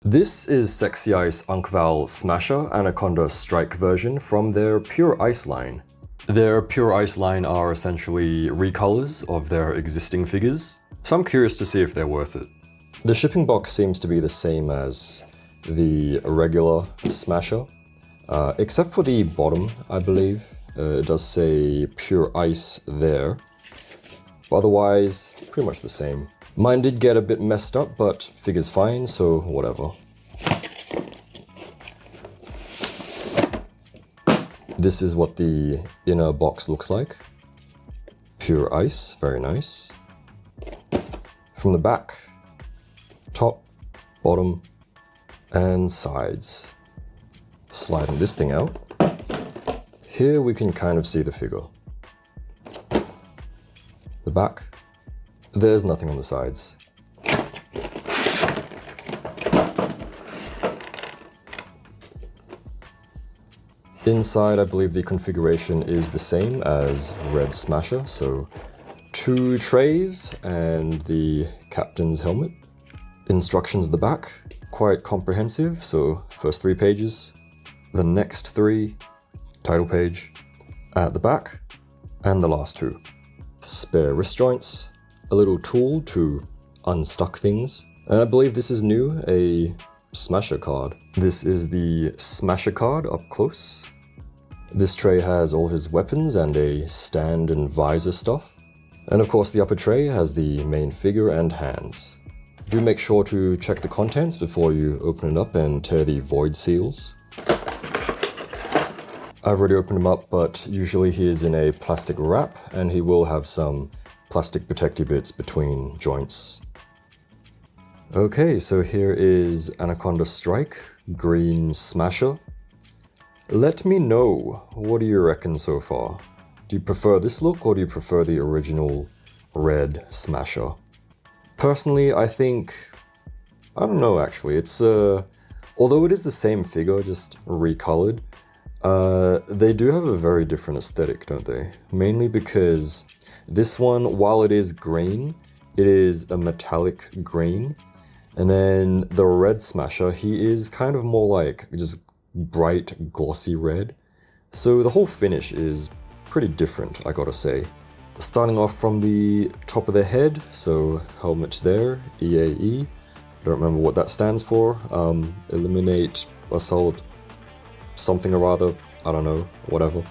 This is SexyIce Unkval Smasher Anaconda Strike version from their Pure.Ice line. Their Pure.Ice line are essentially recolors of their existing figures, so I'm curious to see if they're worth it. The shipping box seems to be the same as the regular Smasher, except for the bottom, I believe. It does say Pure.Ice there, but otherwise pretty much the same. Mine did get a bit messed up, but figure's fine, so whatever. This is what the inner box looks like. Pure.Ice, very nice. From the back, top, bottom, and sides. Sliding this thing out. Here we can kind of see the figure. The back. There's nothing on the sides. Inside, I believe the configuration is the same as Red Smasher, so 2 trays and the captain's helmet. Instructions at the back, quite comprehensive, so first 3 pages. The next 3, title page, at the back, and the last 2. Spare wrist joints. A little tool to unstuck things. And I believe this is new, a Smasher card. This is the Smasher card up close. This tray has all his weapons and a stand and visor stuff. And of course the upper tray has the main figure and hands. Do make sure to check the contents before you open it up and tear the void seals. I've already opened him up, but usually he is in a plastic wrap and he will have some plastic protective bits between joints. Okay, so here is Anaconda Strike, Green Smasher. Let me know, what do you reckon so far? Do you prefer this look or do you prefer the original Red Smasher? Personally, I think, I don't know actually, it's although it is the same figure, just recolored, they do have a very different aesthetic, don't they? Mainly because this one, while it is green, it is a metallic green. And then the Red Smasher, he is kind of more like just bright, glossy red. So the whole finish is pretty different, I gotta say. Starting off from the top of the head, so helmet there, EAE. Don't remember what that stands for. Eliminate, assault, something or other, I don't know, whatever.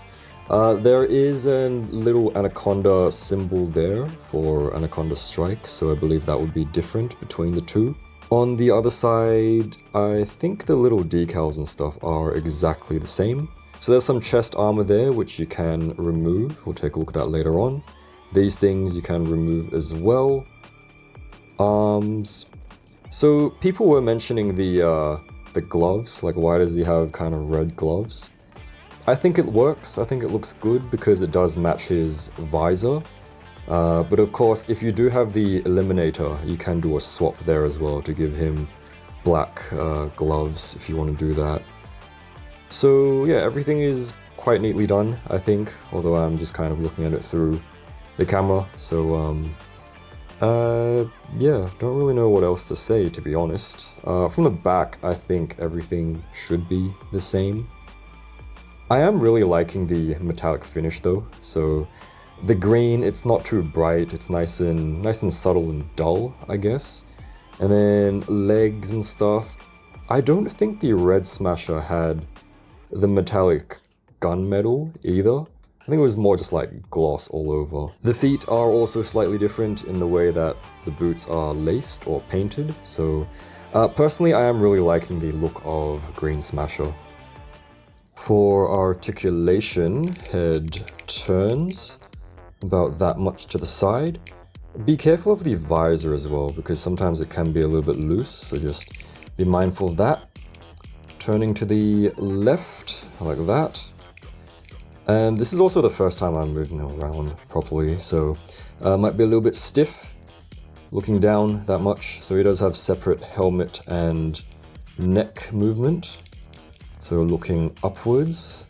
There is a little anaconda symbol there for Anaconda Strike, so I believe that would be different between the two. On the other side, I think the little decals and stuff are exactly the same. So there's some chest armor there, which you can remove. We'll take a look at that later on. These things you can remove as well. Arms. So people were mentioning the gloves, like why does he have kind of red gloves? I think it works, I think it looks good because it does match his visor. But of course, if you do have the Eliminator, you can do a swap there as well to give him black gloves if you want to do that. So yeah, everything is quite neatly done, I think, although I'm just kind of looking at it through the camera. So yeah, don't really know what else to say, to be honest. From the back, I think everything should be the same. I am really liking the metallic finish though, so the green, it's not too bright, it's nice and subtle and dull, I guess. And then legs and stuff. I don't think the Red Smasher had the metallic gunmetal either. I think it was more just like gloss all over. The feet are also slightly different in the way that the boots are laced or painted, so personally I am really liking the look of Green Smasher. For articulation, head turns about that much to the side. Be careful of the visor as well, because sometimes it can be a little bit loose, so just be mindful of that. Turning to the left, like that. And this is also the first time I'm moving around properly, so might be a little bit stiff looking down that much. So he does have separate helmet and neck movement. So looking upwards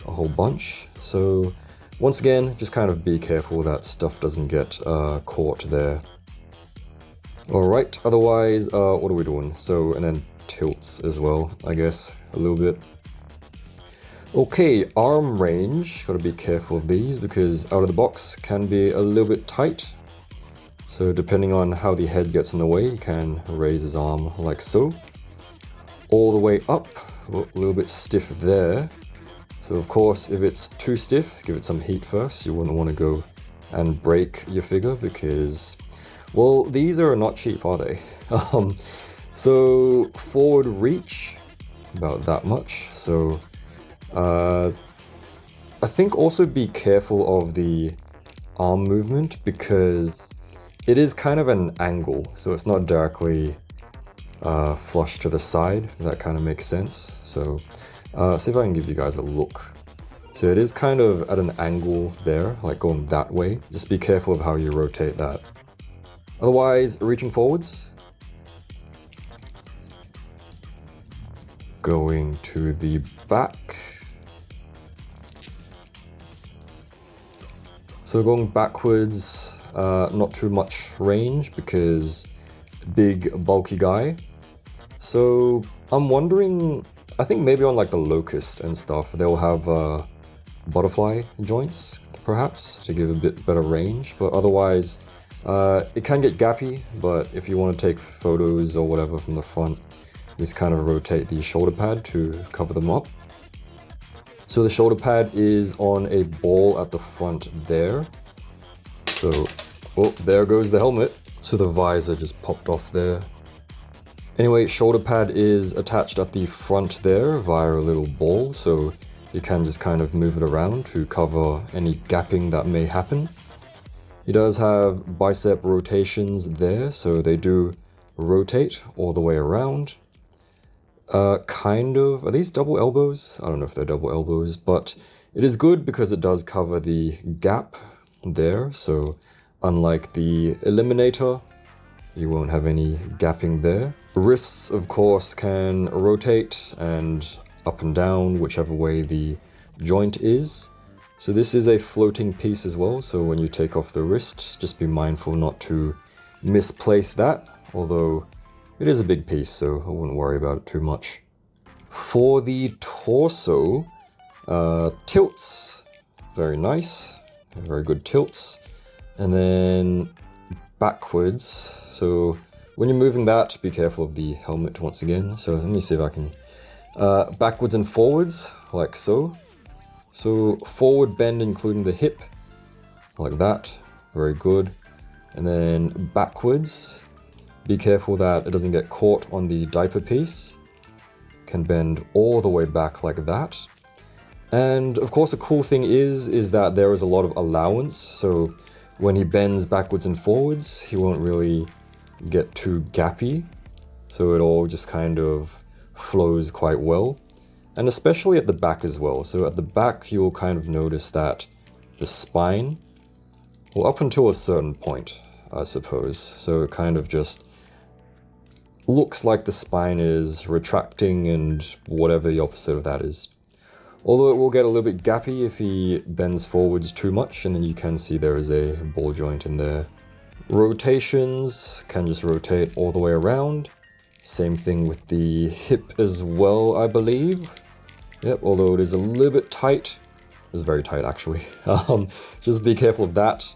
a whole bunch. So once again, just kind of be careful that stuff doesn't get caught there. Alright, otherwise, what are we doing? So, and then tilts as well, I guess, a little bit. Okay, arm range, gotta be careful of these because out of the box can be a little bit tight. So depending on how the head gets in the way, he can raise his arm like so. All the way up, a little bit stiff there. So of course, if it's too stiff, give it some heat first. You wouldn't want to go and break your figure because, well, these are not cheap, are they? So forward reach, about that much. So I think also be careful of the arm movement because it is kind of an angle, so it's not directly flush to the side, if that kind of makes sense. So see if I can give you guys a look. So it is kind of at an angle there, like going that way. Just be careful of how you rotate that. Otherwise, reaching forwards. Going to the back. So going backwards, not too much range because big bulky guy. So I'm wondering, I think maybe on like the Locust and stuff, they'll have butterfly joints perhaps to give a bit better range, but otherwise it can get gappy, but if you want to take photos or whatever from the front, just kind of rotate the shoulder pad to cover them up. So the shoulder pad is on a ball at the front there. So, oh, there goes the helmet. So the visor just popped off there. Anyway, shoulder pad is attached at the front there via a little ball, so you can just kind of move it around to cover any gapping that may happen. He does have bicep rotations there, so they do rotate all the way around. Kind of, are these double elbows? I don't know if they're double elbows, but it is good because it does cover the gap there. So unlike the Eliminator, you won't have any gapping there. Wrists, of course, can rotate and up and down, whichever way the joint is. So this is a floating piece as well. So when you take off the wrist, just be mindful not to misplace that, although it is a big piece, so I wouldn't worry about it too much. For the torso, tilts, very nice, very good tilts. And then backwards, so when you're moving that, be careful of the helmet once again. So let me see if I can, backwards and forwards, like so. So forward bend including the hip, like that, very good. And then backwards, be careful that it doesn't get caught on the diaper piece. Can bend all the way back like that. And of course, a cool thing is that there is a lot of allowance. So when he bends backwards and forwards, he won't really get too gappy. So it all just kind of flows quite well. And especially at the back as well. So at the back, you'll kind of notice that the spine, well, up until a certain point, I suppose. So it kind of just looks like the spine is retracting and whatever the opposite of that is. Although it will get a little bit gappy if he bends forwards too much, and then you can see there is a ball joint in there. Rotations can just rotate all the way around. Same thing with the hip as well, I believe. Yep, although it is a little bit tight. It's very tight actually. Just be careful of that.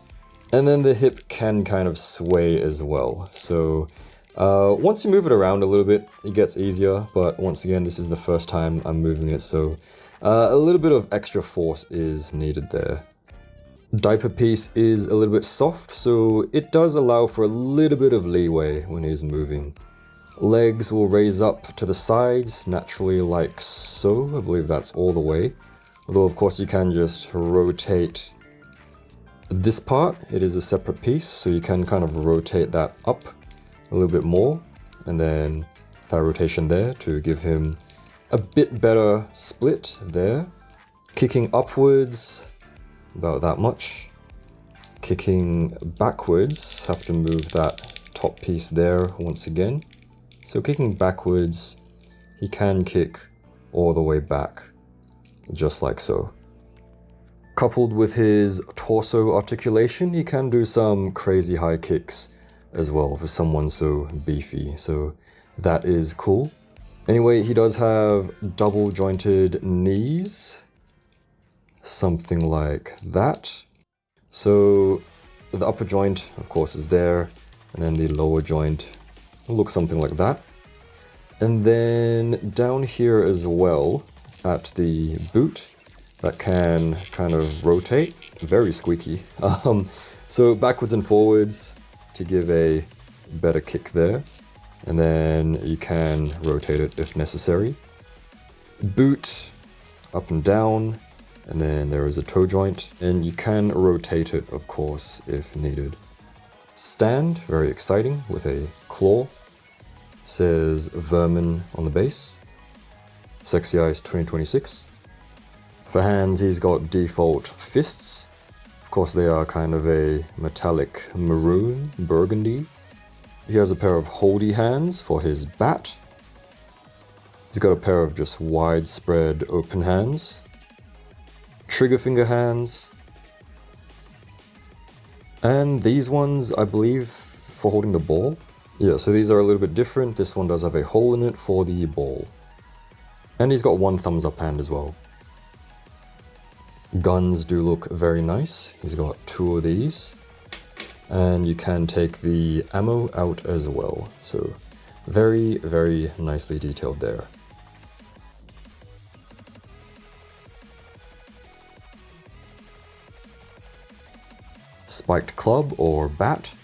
And then the hip can kind of sway as well. So once you move it around a little bit, it gets easier, but once again, this is the first time I'm moving it, so a little bit of extra force is needed there. Diaper piece is a little bit soft, so it does allow for a little bit of leeway when he's moving. Legs will raise up to the sides, naturally like so. I believe that's all the way. Although of course you can just rotate this part. It is a separate piece, so you can kind of rotate that up a little bit more, and then thigh rotation there to give him a bit better split there. Kicking upwards, about that much. Kicking backwards, have to move that top piece there once again. So kicking backwards, he can kick all the way back, just like so. Coupled with his torso articulation, he can do some crazy high kicks as well for someone so beefy, so that is cool. Anyway, he does have double jointed knees, something like that. So the upper joint, of course, is there, and then the lower joint looks something like that. And then down here as well, at the boot, that can kind of rotate, very squeaky. So backwards and forwards to give a better kick there. And then you can rotate it if necessary. Boot, up and down, and then there is a toe joint, and you can rotate it, of course, if needed. Stand, very exciting, with a claw. Says Vermin on the base. SexyIce 2026. For hands, he's got default fists. Of course, they are kind of a metallic maroon, burgundy. He has a pair of holdy hands for his bat. He's got a pair of just widespread open hands. Trigger finger hands. And these ones, I believe, for holding the ball. Yeah, so these are a little bit different. This one does have a hole in it for the ball. And he's got one thumbs up hand as well. Guns do look very nice. He's got 2 of these. And you can take the ammo out as well. So very, very nicely detailed there. Spiked club or bat.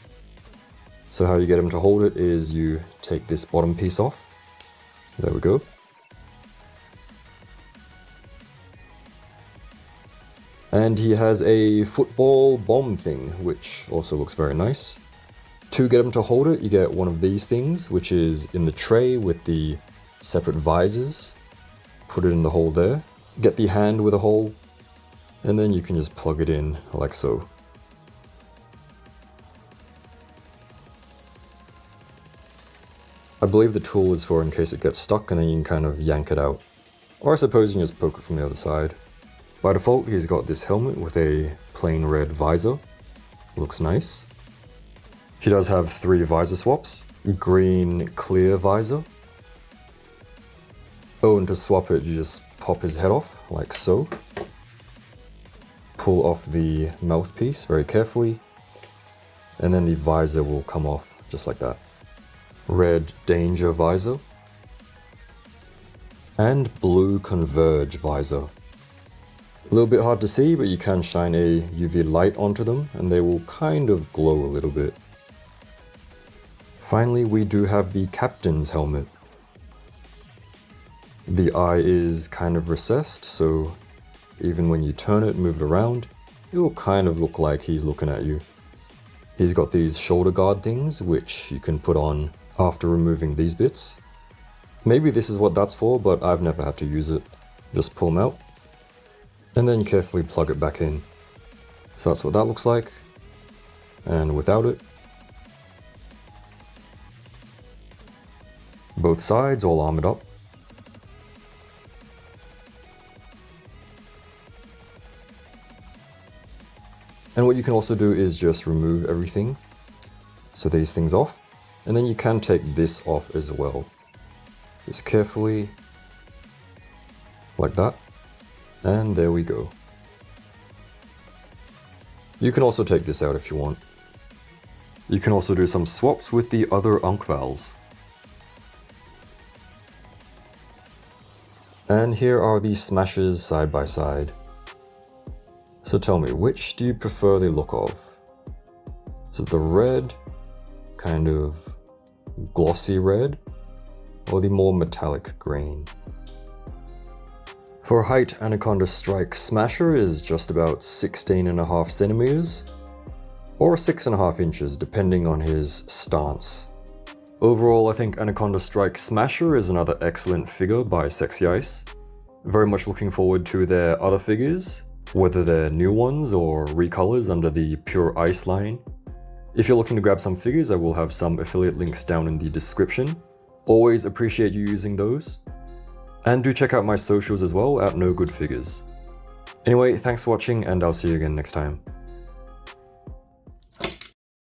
So how you get him to hold it is you take this bottom piece off. There we go. And he has a football bomb thing, which also looks very nice. To get him to hold it, you get one of these things, which is in the tray with the separate visors. Put it in the hole there. Get the hand with a hole, and then you can just plug it in like so. I believe the tool is for in case it gets stuck, and then you can kind of yank it out. Or I suppose you can just poke it from the other side. By default, he's got this helmet with a plain red visor. Looks nice. He does have 3 visor swaps. Green clear visor. Oh, and to swap it, you just pop his head off, like so. Pull off the mouthpiece very carefully. And then the visor will come off, just like that. Red danger visor. And blue converge visor. A little bit hard to see, but you can shine a UV light onto them and they will kind of glow a little bit. Finally, we do have the captain's helmet. The eye is kind of recessed, so even when you turn it and move it around, it will kind of look like he's looking at you. He's got these shoulder guard things, which you can put on after removing these bits. Maybe this is what that's for, but I've never had to use it. Just pull them out, and then carefully plug it back in. So that's what that looks like. And without it, both sides all armored up. And what you can also do is just remove everything. So these things off. And then you can take this off as well. Just carefully, like that. And there we go. You can also take this out if you want. You can also do some swaps with the other Unkvals. And here are the smashes side by side. So tell me, which do you prefer the look of? Is it the red, kind of glossy red, or the more metallic green? For height, Anaconda Strike Smasher is just about 16.5 centimeters, or 6.5 inches, depending on his stance. Overall, I think Anaconda Strike Smasher is another excellent figure by SexyIce. Very much looking forward to their other figures, whether they're new ones or recolors under the Pure.Ice line. If you're looking to grab some figures, I will have some affiliate links down in the description. Always appreciate you using those. And do check out my socials as well at No Good Figures. Anyway, thanks for watching, and I'll see you again next time.